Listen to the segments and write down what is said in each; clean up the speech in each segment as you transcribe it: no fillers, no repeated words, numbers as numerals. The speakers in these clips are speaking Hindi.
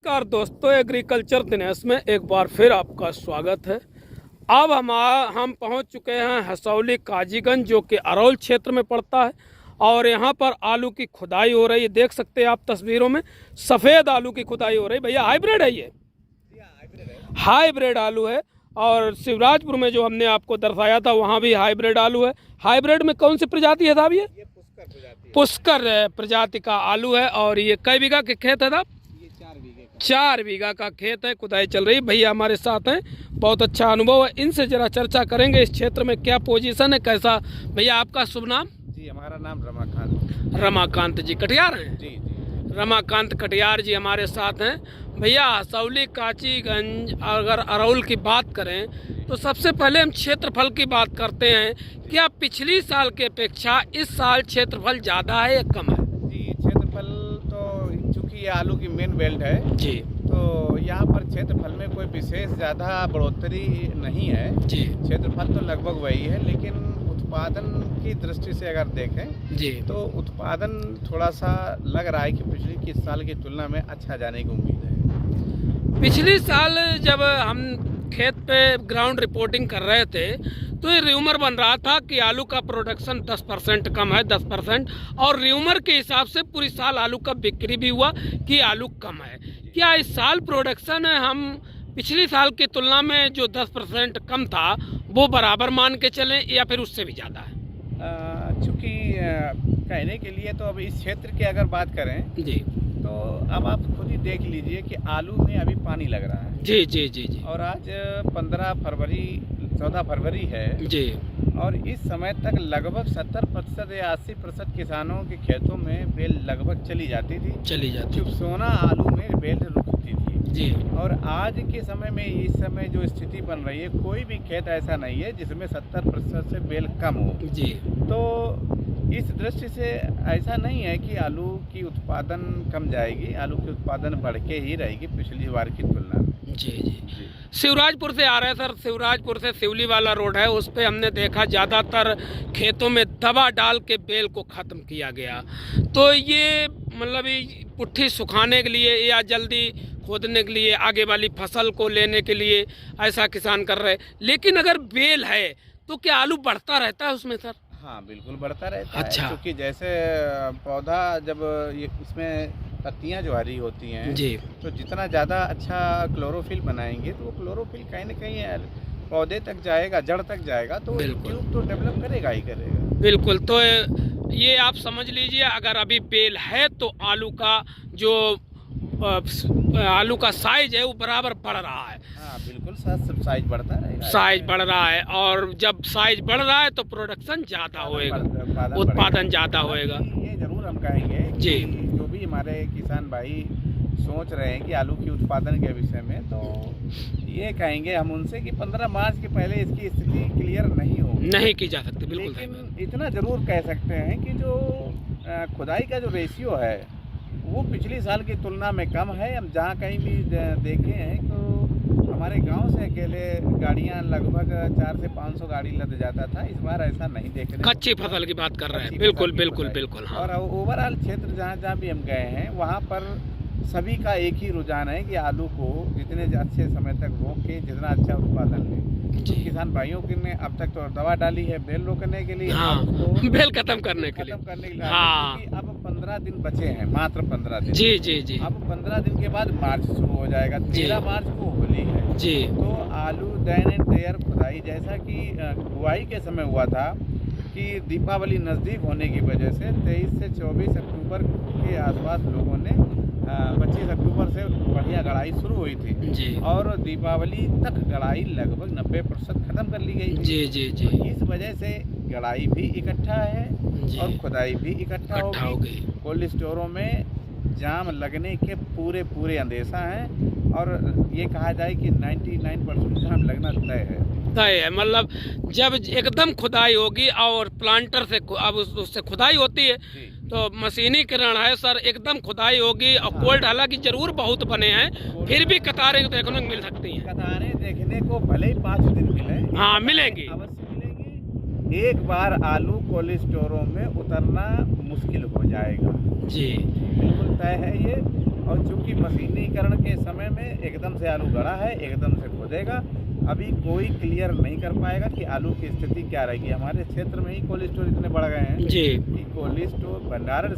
नमस्कार दोस्तों, एग्रीकल्चर दिनेश में एक बार फिर आपका स्वागत है। अब हम पहुंच चुके हैं हसौली काजीगंज, जो कि अरौल क्षेत्र में पड़ता है। और यहां पर आलू की खुदाई हो रही है। देख सकते हैं आप तस्वीरों में सफ़ेद आलू की खुदाई हो रही है। भैया हाइब्रिड है ये? हाइब्रिड आलू है। और शिवराजपुर में जो हमने आपको दर्शाया था वहाँ भी हाइब्रिड आलू है। हाइब्रिड में कौन सी प्रजाति है साहब? ये पुष्कर प्रजाति का आलू है। और ये कई बीघा के खेत है साहब? 4 बीघा का खेत है, खुदाई चल रही। भैया हमारे साथ हैं, बहुत अच्छा अनुभव है। इनसे जरा चर्चा करेंगे इस क्षेत्र में क्या पोजीशन है, कैसा। भैया आपका शुभ नाम? जी, हमारा नाम रमाकांत। रमाकांत जी कटियार हैं? जी। रमाकांत कटियार जी हमारे साथ हैं। भैया हसौली काजीगंज अगर अरौल की बात करें तो सबसे पहले हम क्षेत्रफल की बात करते हैं। क्या पिछली साल की अपेक्षा इस साल क्षेत्रफल ज़्यादा है या कम है? जी, क्षेत्रफल तो चूँकि ये आलू की मेन बेल्ट है जी, तो यहाँ पर क्षेत्रफल में कोई विशेष ज़्यादा बढ़ोतरी नहीं है। जी, क्षेत्रफल तो लगभग वही है, लेकिन उत्पादन की दृष्टि से अगर देखें जी, तो उत्पादन थोड़ा सा लग रहा है कि पिछली किस साल की तुलना में अच्छा जाने की उम्मीद है। पिछली साल जब हम खेत पे ग्राउंड रिपोर्टिंग कर रहे थे तो ये र्यूमर बन रहा था कि आलू का प्रोडक्शन 10% कम है, 10%। और र्यूमर के हिसाब से पूरी साल आलू का बिक्री भी हुआ कि आलू कम है। क्या इस साल प्रोडक्शन हम पिछली साल की तुलना में जो 10% कम था वो बराबर मान के चलें या फिर उससे भी ज़्यादा है? चूँकि कहने के लिए तो अब इस क्षेत्र की अगर बात करें जी, तो अब आप खुद ही देख लीजिए कि आलू में अभी पानी लग रहा है। जी, जी, जी, जी, और आज 14 फरवरी है। जी, और इस समय तक लगभग 70% या 80% किसानों के खेतों में बेल लगभग चली जाती थी। चली जाती। चिपसोना आलू में बेल रुकती थी। जी, और आज के समय में इस समय जो स्थिति बन रही है, कोई भी खेत ऐसा नहीं है जिसमें 70% से बेल कम हो। जी, तो इस दृष्टि से ऐसा नहीं है कि आलू की उत्पादन कम जाएगी, आलू की उत्पादन बढ़ के ही रहेगी पिछली बार की तुलना में। जी, जी। शिवराजपुर से आ रहे हैं सर, शिवराजपुर से सिवली वाला रोड है, उस पे हमने देखा ज़्यादातर खेतों में दवा डाल के बेल को ख़त्म किया गया। तो ये मतलब ये पुट्ठी सुखाने के लिए या जल्दी खोदने के लिए, आगे वाली फसल को लेने के लिए ऐसा किसान कर रहे। लेकिन अगर बेल है तो क्या आलू बढ़ता रहता है उसमें सर? हाँ, बिल्कुल बढ़ता रहता अच्छा। है, क्योंकि जैसे पौधा जब ये इसमें पत्तियां जो हरी होती हैं जी, तो जितना ज़्यादा अच्छा क्लोरोफिल बनाएंगे तो वो क्लोरोफिल कहीं न कहीं पौधे तक जाएगा, जड़ तक जाएगा, तो बिल्कुल। ट्यूब तो डेवलप करेगा ही करेगा। बिल्कुल। तो ये आप समझ लीजिए, अगर अभी बेल है तो आलू का जो आलू का साइज है वो बराबर बढ़ रहा है। हाँ, बिल्कुल सब साइज बढ़ता रहेगा। साइज बढ़ रहा है और जब साइज बढ़ रहा है तो प्रोडक्शन ज़्यादा होएगा, उत्पादन ज़्यादा होएगा। ये जरूर हम कहेंगे जी। कि जो भी हमारे किसान भाई सोच रहे हैं कि आलू की उत्पादन के विषय में, तो ये कहेंगे हम उनसे कि 15 मार्च के पहले इसकी स्थिति क्लियर नहीं होगी। नहीं की जा सकती, बिल्कुल। लेकिन इतना जरूर कह सकते हैं कि जो खुदाई का जो रेशियो है वो पिछली साल की तुलना में कम है। हम जहाँ कहीं भी देखे हैं तो हमारे गांव से अकेले गाड़ियाँ लगभग 400 से 500 गाड़ी लद जाता था। इस बार ऐसा नहीं देखने को। कच्ची फसल की बात कर रहे हैं, बिल्कुल बिल्कुल बिल्कुल। हाँ। और ओवरऑल क्षेत्र जहाँ जहाँ भी हम गए हैं वहाँ पर सभी का एक ही रुझान है कि आलू को जितने अच्छे समय तक रोक के जितना अच्छा उत्पादन ले। जी। किसान भाइयों ने अब तक तो दवा डाली है बेल रोकने के लिए। हाँ, उसको बेल खत्म करने के लिए। हाँ। क्योंकि अब 15 दिन बचे हैं, मात्र 15 दिन। जी, जी, जी, अब 15 दिन के बाद मार्च शुरू हो जाएगा। 13 मार्च को होली है। जी, तो आलू देन एंड देयर खुदाई, जैसा कि बुआई के समय हुआ था कि दीपावली नज़दीक होने की वजह से 23 से 24 अक्टूबर के आसपास लोगों ने 25 अक्टूबर से बढ़िया गड़ाई शुरू हुई थी। जी, और दीपावली तक गड़ाई लगभग 90% ख़त्म कर ली गई थी। जी, जी, जी, इस वजह से गड़ाई भी इकट्ठा है जी। और खुदाई भी इकट्ठा हो होगी। गई। कोल्ड स्टोरों में जाम लगने के पूरे अंदेशा हैं। और ये कहा जाए कि 99% जाम लगना तय है। तय है, मतलब जब एकदम खुदाई होगी और प्लांटर से अब उससे खुदाई होती है जी। तो मशीनीकरण है सर, एकदम खुदाई होगी। और कोल्ड हालांकि जरूर बहुत बने हैं, फिर भी कतारें देखने को मिल सकती हैं। कतारें देखने को भले ही 5 दिन मिले, हाँ, मिलेंगी, अवश्य मिलेंगी। एक बार आलू कोल्ड स्टोरों में उतरना मुश्किल हो जाएगा। जी, बिल्कुल तय है ये। और चूंकि मशीनीकरण के समय में एकदम से आलू गड़ा है, एकदम से खोदेगा, अभी कोई क्लियर नहीं कर पाएगा कि आलू की स्थिति क्या रहेगी। हमारे क्षेत्र में ही कोल्ड स्टोर इतने बढ़ गए हैं जी कि कोल्ड स्टोर भंडारण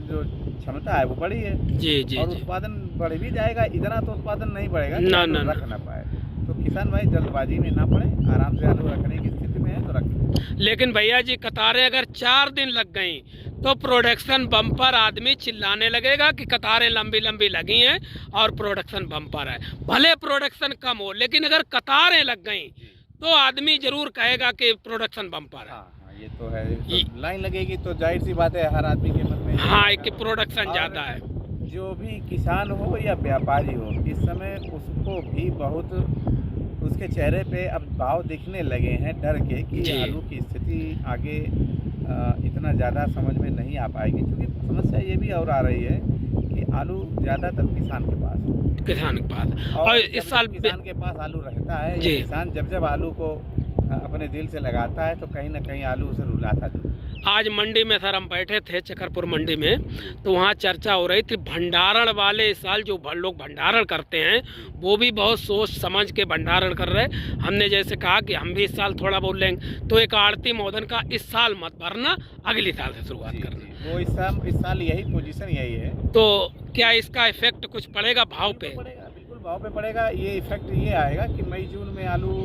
जो क्षमता है वो बढ़ी है, जी जी और जी। उत्पादन बढ़ भी जाएगा, इतना तो उत्पादन नहीं बढ़ेगा कि ना, आलू ना, रख ना पाए। तो किसान भाई जल्दबाजी में ना पड़े, आराम से आलू रखने की स्थिति में है तो रखें। लेकिन भैया जी कतारें अगर 4 दिन लग गई तो प्रोडक्शन बम्पर, आदमी चिल्लाने लगेगा कि कतारें लंबी लंबी लगी हैं और प्रोडक्शन बम्पर है। भले प्रोडक्शन कम हो, लेकिन अगर कतारें लग गई तो आदमी जरूर कहेगा कि प्रोडक्शन बम्पर है। हाँ, ये तो है। तो लाइन लगेगी तो जाहिर सी बात है हर आदमी के मन में हाँ, कि प्रोडक्शन ज़्यादा है। जो भी किसान हो या व्यापारी हो, इस समय उसको भी बहुत, उसके चेहरे पे अब भाव दिखने लगे हैं डर के कि जी। आलू की स्थिति आगे इतना ज़्यादा समझ में नहीं आ पाएगी। क्योंकि समस्या ये भी और आ रही है कि आलू ज़्यादातर किसान के पास है। किसान के पास, और और जब इस साल किसान के पास आलू रहता है, जी। या किसान जब आलू को अपने दिल से लगाता है तो कहीं ना कहीं आलू उसे रुलाता जरूर। आज मंडी में सर हम बैठे थे चकरपुर मंडी में, तो वहाँ चर्चा हो रही थी भंडारण वाले। इस साल जो लोग भंडारण करते हैं वो भी बहुत सोच समझ के भंडारण कर रहे हैं। हमने जैसे कहा कि हम भी इस साल थोड़ा बोल लेंगे, तो एक आड़ती महोदन का इस साल मत भरना, अगली साल से शुरुआत करना। वो इस साल यही पोजीशन यही है। तो क्या इसका इफेक्ट कुछ पड़ेगा भाव पे? पड़ेगा, बिल्कुल भाव पे पड़ेगा। ये इफेक्ट ये आएगा कि मई जून में आलू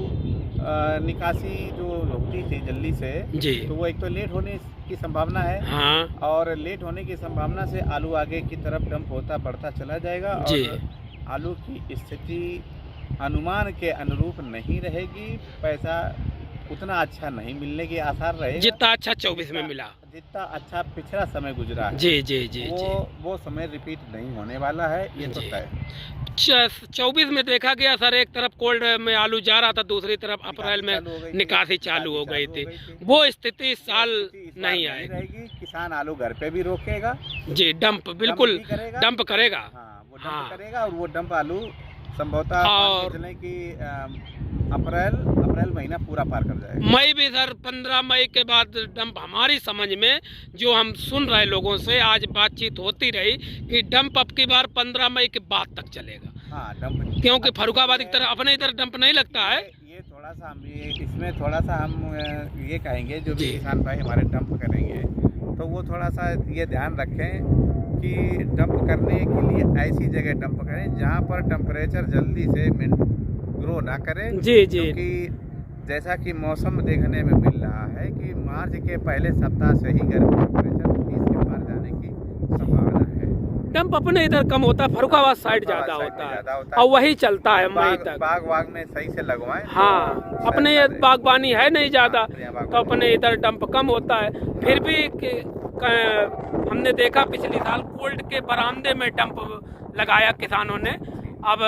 निकासी जो होती थी जल्दी से, जी तो वो एक तो लेट होने की संभावना है, हाँ और लेट होने की संभावना से आलू आगे की तरफ डंप होता बढ़ता चला जाएगा, जी। और आलू की स्थिति अनुमान के अनुरूप नहीं रहेगी। पैसा उतना अच्छा नहीं मिलने के आसार रहेगा जितना अच्छा 24 में मिला। जितना अच्छा पिछला समय गुजरा है। जी जी जी जी। वो समय रिपीट नहीं होने वाला है, ये तो जी। तय। 24 में देखा गया सर, एक तरफ कोल्ड में आलू जा रहा था, दूसरी तरफ अप्रैल में निकासी चालू हो गई थी। वो स्थिति इस साल नहीं आएगी। रहेगी। किसान आलू घर पे भी रोकेगा जी, डंप बिल्कुल डंप भी करेगा। डंप करेगा। हाँ, वो हाँ। डंप करेगा, और वो डंप आलू संभवतः और चले कि अप्रैल महीना पूरा पार कर जाएगा। मई भी सर, 15 मई के बाद डंप, हमारी समझ में जो हम सुन रहे लोगों से आज बातचीत होती रही कि डंप अब की बार 15 मई के बाद तक चलेगा। हाँ, डंप, क्योंकि फरुखाबाद की तरह अपने इधर डंप नहीं लगता है। ये थोड़ा सा हम इसमें थोड़ा सा हम ये कहेंगे, जो भी जी। किसान भाई हमारे डंप करेंगे तो वो थोड़ा सा ये ध्यान रखें कि डंप करने के लिए ऐसी जगह डंप करें जहाँ पर टेम्परेचर जल्दी से ग्रो ना करे। जी जी। क्योंकि जैसा कि मौसम देखने में मिल रहा है कि मार्च के पहले सप्ताह से ही गर्मी टेम्परेचर 30 के पार जाने की संभावना है। डंप अपने इधर कम होता है, फरुखाबाद साइड ज्यादा होता है, और वही चलता है मई तक। बाग में सही से लगवाएं। हाँ, अपने ये बागवानी है नहीं ज़्यादा, तो अपने इधर डंप कम होता है। फिर भी हमने देखा पिछली साल कोल्ड के बरामदे में डंप लगाया किसानों ने। अब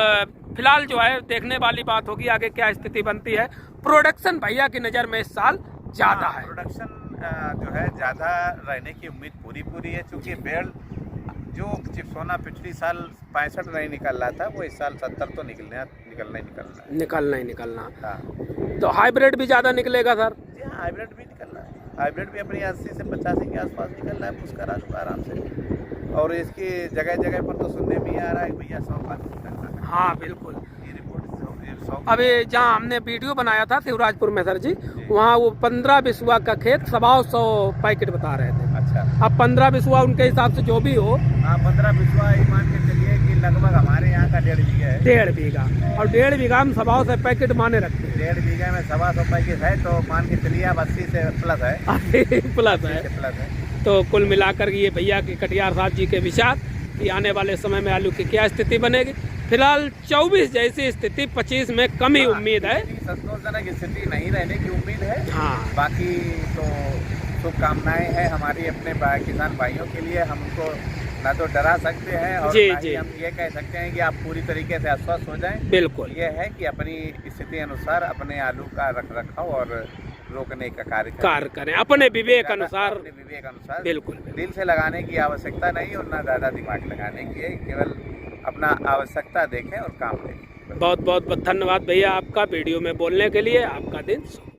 फिलहाल जो है देखने वाली बात होगी आगे क्या स्थिति बनती है। प्रोडक्शन भैया की नज़र में इस साल ज़्यादा है। प्रोडक्शन जो है ज़्यादा रहने की उम्मीद पूरी है, क्योंकि बेल जो चिप्सोना पिछली साल 65 नहीं निकल रहा था, वो इस साल 70 तो निकलना है। निकलना। हाँ, तो हाइब्रिड भी ज़्यादा निकलेगा सर? जी हाँ, हाइब्रिड भी निकल रहा है। हाइब्रिड भी अपनी 80 से 85 के आसपास निकल रहा है, उसका आलू आराम से। और इसकी जगह पर तो सुनने में आ रहा है भैया 100 पानी निकल रहा है। हाँ बिल्कुल। ये रिपोर्ट 100। अभी जहाँ हमने वीडियो बनाया था शिवराजपुर में सर जी, वहाँ वो 15 बिस्वा का खेत 100 पैकेट बता रहे थे। अच्छा, अब 15 बिस्वा उनके हिसाब से जो भी हो, हाँ, 15 बिस्वा मान के चलिए कि लगभग हमारे यहाँ का 1.5 बीघा है। 1.5 बीघा, और 1.5 बीघा में 100 पैकेट माने रखते हैं। 1.5 बीघा में 100 पैकेट है, तो मान के चलिए अब 80 से प्लस है। प्लस है। प्लस है। तो कुल मिलाकर ये भैया के कटियार साहब जी के विचार कि आने वाले समय में आलू की क्या स्थिति बनेगी। फिलहाल 24 जैसी स्थिति 25 में कम ही उम्मीद है। संतोषजनक स्थिति नहीं रहने की उम्मीद है। हाँ, बाकी तो शुभकामनाएं हैं हमारी अपने किसान भाइयों के लिए। हम उनको ना तो डरा सकते हैं, और जी, ना ही जी। हम ये कह सकते हैं कि आप पूरी तरीके से आश्वस्त हो जाएं। बिल्कुल। ये है कि अपनी स्थिति अनुसार अपने आलू का रख रखाव और रोकने का कार्य करें अपने विवेक अनुसार। अपने विवेक अनुसार। बिल्कुल। दिल से लगाने की आवश्यकता नहीं, और ना ज़्यादा दिमाग लगाने की है। केवल अपना आवश्यकता देखें और काम देखें। बहुत बहुत धन्यवाद भैया आपका वीडियो में बोलने के लिए। आपका दिन शुभ।